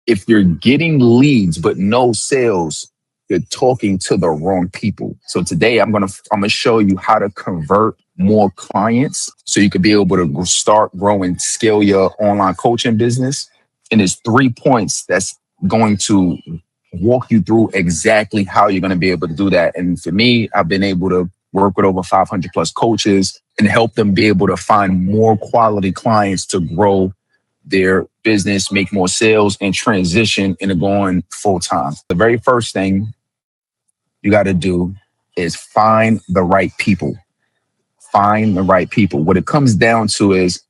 If you're getting leads but no sales, you're talking to the wrong people. So today I'm gonna show you how to convert more clients so you could be able to start growing, scale your online coaching business. And there's 3 points that's going to walk you through exactly how you're going to be able to do that. And for me, I've been able to work with over 500 plus coaches and help them be able to find more quality clients to grow their business, make more sales, and transition into going full time. The very first thing you got to do is find the right people. Find the right people. What it comes down to is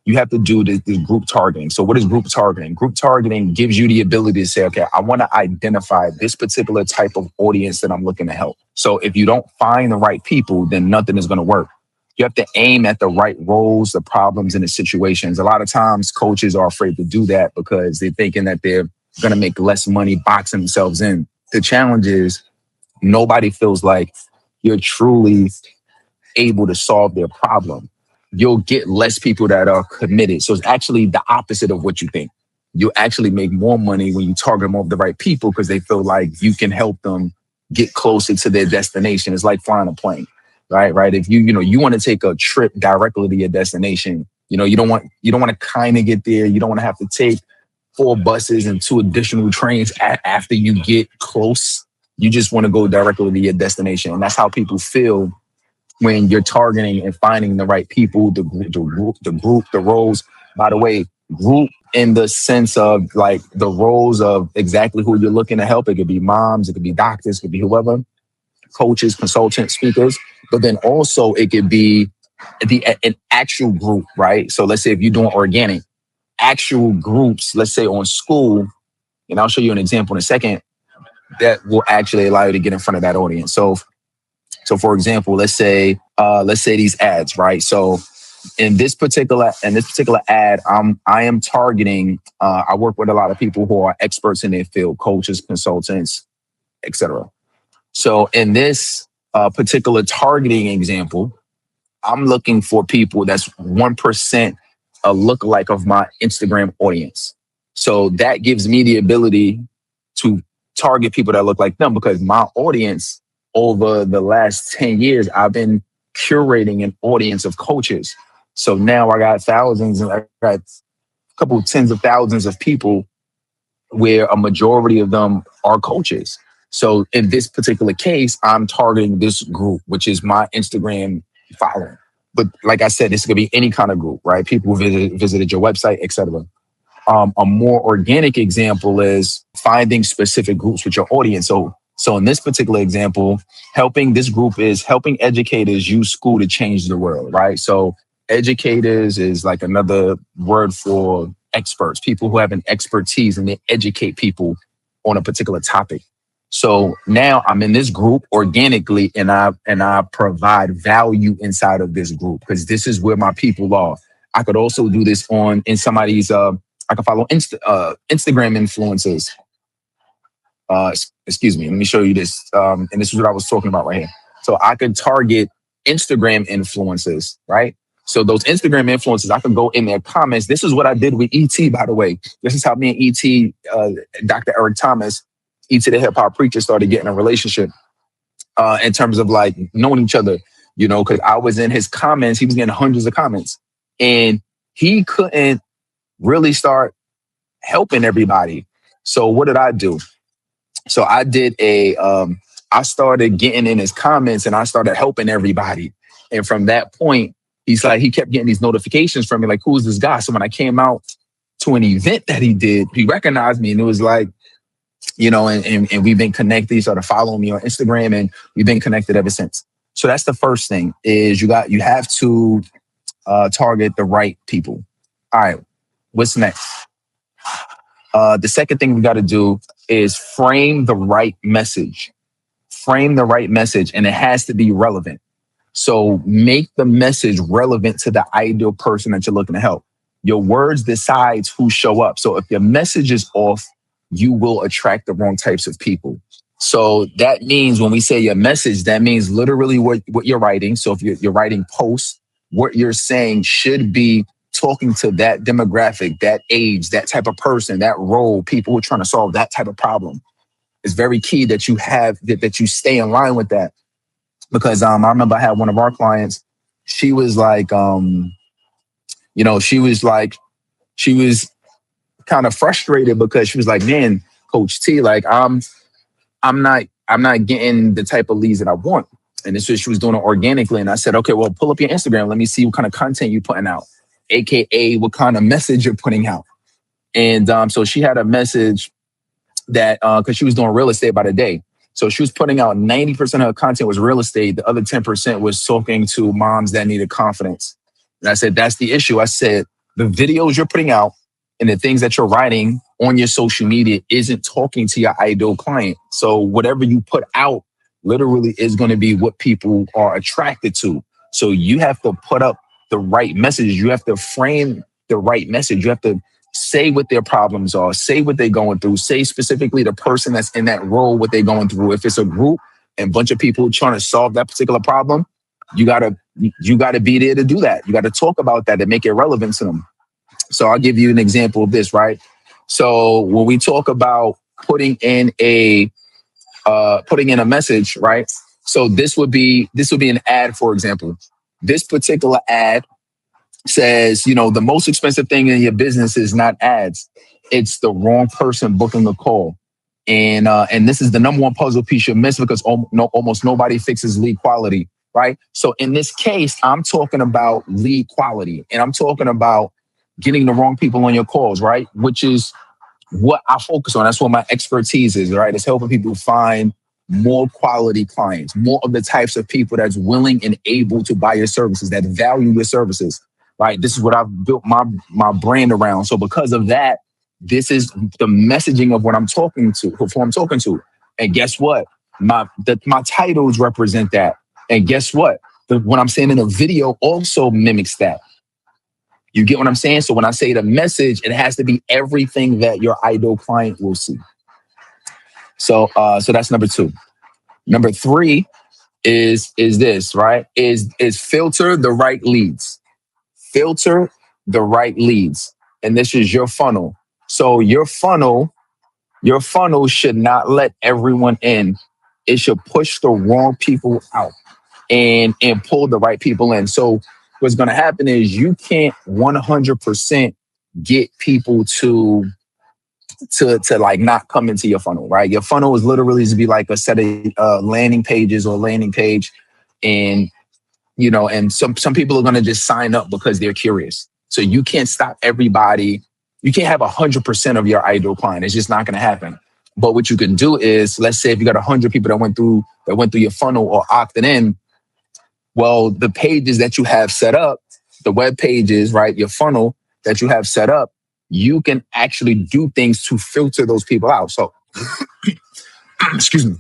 you have to do this group targeting. So what is group targeting? Group targeting gives you the ability to say, okay, I want to identify this particular type of audience that I'm looking to help. So if you don't find the right people, then nothing is going to work. You have to aim at the right roles, the problems, and the situations. A lot of times coaches are afraid to do that because they're thinking that they're going to make less money boxing themselves in. The challenge is nobody feels like you're truly able to solve their problem. You'll get less people that are committed. So it's actually the opposite of what you think. You'll actually make more money when you target more of the right people because they feel like you can help them get closer to their destination. It's like flying a plane, right? Right. If you want to take a trip directly to your destination, you don't want to kind of get there. You don't want to have to take 4 buses and 2 additional trains after you get close. You just want to go directly to your destination. And that's how people feel when you're targeting and finding the right people, the group, the roles. By the way, group in the sense of like the roles of exactly who you're looking to help. It could be moms, it could be doctors, it could be whoever, coaches, consultants, speakers. But then also it could be an actual group, right? So let's say if you're doing organic, actual groups, let's say on school, and I'll show you an example in a second, that will actually allow you to get in front of that audience. So for example, let's say these ads, right? So in this particular ad, I am targeting, I work with a lot of people who are experts in their field, coaches, consultants, etc. So in this particular targeting example, I'm looking for people that's 1% a lookalike of my Instagram audience. So that gives me the ability to target people that look like them because my audience over the last 10 years, I've been curating an audience of coaches. So now I got thousands and I got a couple tens of thousands of people where a majority of them are coaches. So in this particular case, I'm targeting this group, which is my Instagram following. But like I said, this could be any kind of group, right? People who visited your website, etc. A more organic example is finding specific groups with your audience. So in this particular example, this group is helping educators use school to change the world, right? So educators is like another word for experts, people who have an expertise and they educate people on a particular topic. So now I'm in this group organically and I provide value inside of this group because this is where my people are. I could also do this in somebody's, I can follow Instagram influencers. Excuse me, let me show you this. And this is what I was talking about right here. So I could target Instagram influencers, right? So those Instagram influencers, I could go in their comments. This is what I did with ET, by the way. This is how me and ET, Dr. Eric Thomas, ET the hip hop preacher, started getting a relationship in terms of like knowing each other, because I was in his comments. He was getting hundreds of comments and he couldn't really start helping everybody. So what did I do? So I I started getting in his comments and I started helping everybody. And from that point, he kept getting these notifications from me, like, who's this guy? So when I came out to an event that he did, he recognized me and it was like, and we've been connected. He started following me on Instagram and we've been connected ever since. So that's the first thing is you have to target the right people. All right, what's next? The second thing we got to do is frame the right message. Frame the right message, and it has to be relevant. So make the message relevant to the ideal person that you're looking to help. Your words decides who show up. So if your message is off, you will attract the wrong types of people. So that means when we say your message, that means literally what you're writing. So if you're writing posts, what you're saying should be talking to that demographic, that age, that type of person, that role, people who are trying to solve that type of problem. It's very key that you have that you stay in line with that. Because I remember I had one of our clients, she was like, she was kind of frustrated because she was like, man, Coach T, like I'm not getting the type of leads that I want. And this was, she was doing it organically. And I said, okay, well, pull up your Instagram. Let me see what kind of content you're putting out, AKA what kind of message you're putting out. And so she had a message that, cause she was doing real estate by the day. So she was putting out 90% of her content was real estate. The other 10% was talking to moms that needed confidence. And I said, that's the issue. I said, the videos you're putting out and the things that you're writing on your social media isn't talking to your ideal client. So whatever you put out literally is going to be what people are attracted to. So you have to put up the right message. You have to frame the right message. You have to say what their problems are, say what they're going through, say specifically the person that's in that role, what they're going through. If it's a group and a bunch of people trying to solve that particular problem, you gotta be there to do that. You got to talk about that and make it relevant to them. So I'll give you an example of this, right? So when we talk about putting in a message, right? So this would be an ad, for example. This particular ad says, the most expensive thing in your business is not ads. It's the wrong person booking a call. And this is the number one puzzle piece you miss because almost nobody fixes lead quality, right? So in this case, I'm talking about lead quality and I'm talking about getting the wrong people on your calls, right? Which is what I focus on. That's what my expertise is, right? It's helping people find more quality clients, more of the types of people that's willing and able to buy your services, that value your services, right? This is what I've built my brand around. So because of that, this is the messaging of what I'm talking to, who I'm talking to. And guess what? My titles represent that. And guess what? What I'm saying in a video also mimics that. You get what I'm saying? So when I say the message, it has to be everything that your ideal client will see. So that's number 2. Number 3 is this, right? Is filter the right leads. Filter the right leads. And this is your funnel. So your funnel should not let everyone in. It should push the wrong people out and pull the right people in. So what's going to happen is you can't 100% get people to like not come into your funnel, right? Your funnel is literally to be like a set of landing pages or landing page. And, and some people are going to just sign up because they're curious. So you can't stop everybody. You can't have 100% of your ideal client. It's just not going to happen. But what you can do is, let's say if you got 100 people that went through your funnel or opted in, well, the pages that you have set up, the web pages, right, your funnel that you have set up, you can actually do things to filter those people out. So, excuse me.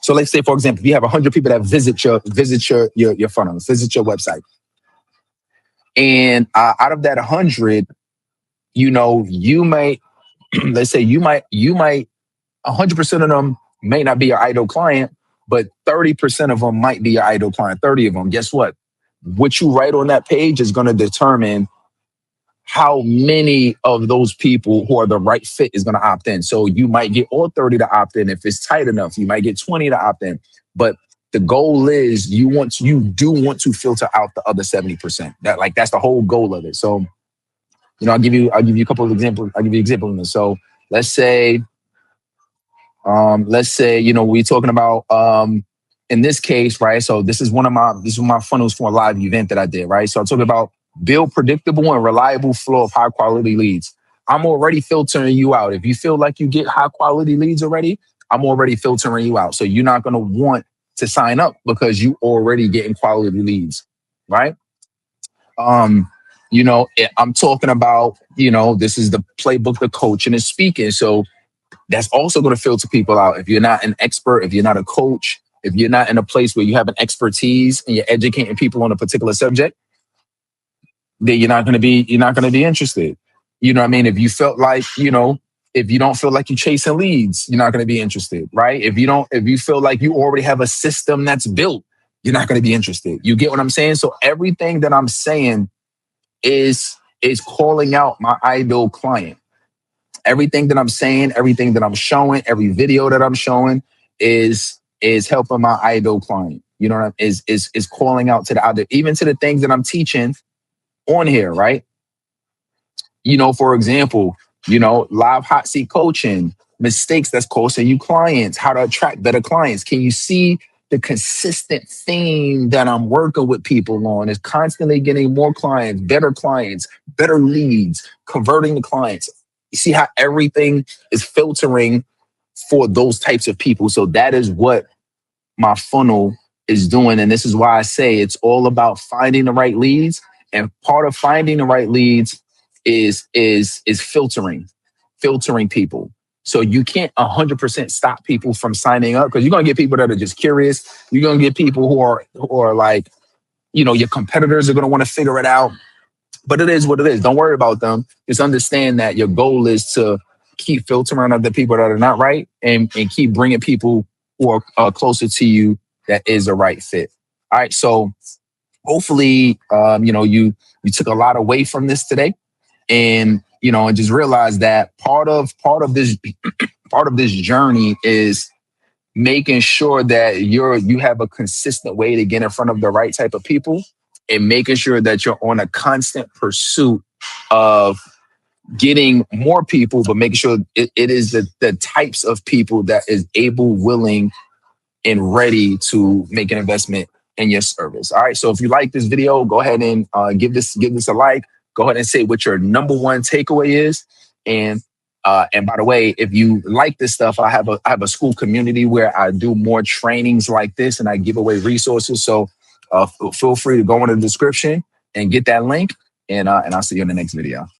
So let's say, for example, if you have 100 people that visit your funnel, visit your website. And out of that 100, you might, let's say you might 100% of them may not be your ideal client, but 30% of them might be your ideal client. 30 of them, guess what? What you write on that page is going to determine how many of those people who are the right fit is going to opt in. So you might get all 30 to opt in if it's tight enough. You might get 20 to opt in. But the goal is you do want to filter out the other 70%. That's the whole goal of it. So, I'll give you a couple of examples. I'll give you an example of this. So let's say, we're talking about, in this case, right? So this is one of my funnels for a live event that I did, right? So I'm talking about build predictable and reliable flow of high quality leads. I'm already filtering you out. If you feel like you get high quality leads already, I'm already filtering you out. So you're not going to want to sign up because you already getting quality leads, right? I'm talking about, this is the playbook, the coaching and speaking. So that's also going to filter people out. If you're not an expert, if you're not a coach, if you're not in a place where you have an expertise and you're educating people on a particular subject, then you're not going to be interested. You know what I mean? If you felt like, if you don't feel like you're chasing leads, you're not going to be interested, right? If you feel like you already have a system that's built, you're not going to be interested. You get what I'm saying? So everything that I'm saying is is calling out my ideal client. Everything that I'm saying, everything that I'm showing, every video that I'm showing is helping my ideal client. You know what I mean? Is calling out to the other, even to the things that I'm teaching on here, right? For example, live hot seat coaching, mistakes that's costing you clients, how to attract better clients. Can you see the consistent theme that I'm working with people on is constantly getting more clients, better leads, converting the clients. You see how everything is filtering for those types of people. So that is what my funnel is doing. And this is why I say it's all about finding the right leads. And part of finding the right leads is filtering people. So you can't 100% stop people from signing up, because you're going to get people that are just curious. You're going to get people who are like, your competitors are going to want to figure it out. But it is what it is. Don't worry about them. Just understand that your goal is to keep filtering out the people that are not right, and keep bringing people who are closer to you that is the right fit. All right. So hopefully, you took a lot away from this today, and just realize that part of this journey is making sure that you have a consistent way to get in front of the right type of people, and making sure that you're on a constant pursuit of getting more people, but making sure it is the types of people that is able, willing, and ready to make an investment in your service. All right. So if you like this video, go ahead and give this a like. Go ahead and say what your number one takeaway is. And by the way, if you like this stuff, I have a school community where I do more trainings like this, and I give away resources. So feel free to go in the description and get that link. And I'll see you in the next video.